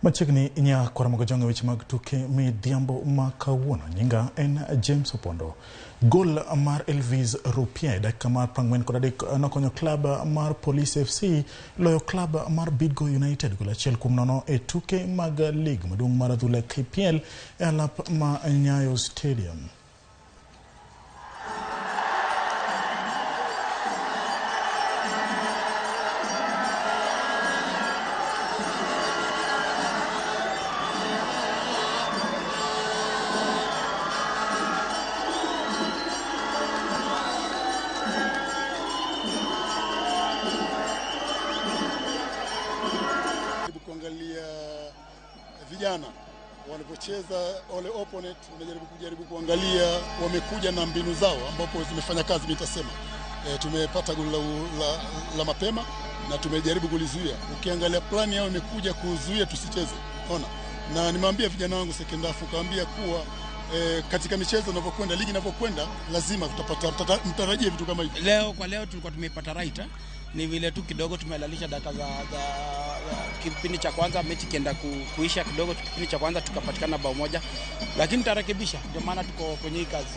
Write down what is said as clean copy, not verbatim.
Machigni nya kwa Ramogi weche mag tuke midhiambo makawuono nyinga en James Opondo. Gol mar Elvis Rupia dakika mar 43 nokonyo klab mar Police FC loyo klab mar Bidco United goal 1-0 e tuke mag league maduong' mar adhula KPL e alap ma Nyayo Stadium. Kuangalia vijana wanapocheza ole opponent, unajaribu kuangalia wamekuja na mbinu zao ambapo zimefanya kazi. Nitasema tumepata goli la mapema na tumejaribu kulizuia. Ukiangalia plani yao imekuja kuzuia tusicheze, unaona, na nimwambia vijana wangu second half, kaambia kuwa katika michezo inapokwenda, ligi inapokwenda, lazima mtarajie vitu kama hivi. Leo tulikuwa tumepata right, ni vile tu kidogo tumelalisha dakika za kipindi cha kwanza, mechi kienda kuisha kidogo kipindi cha kwanza tukapatikana bao moja, lakini tarekebisha, ndio maana tuko kwenye hii kazi.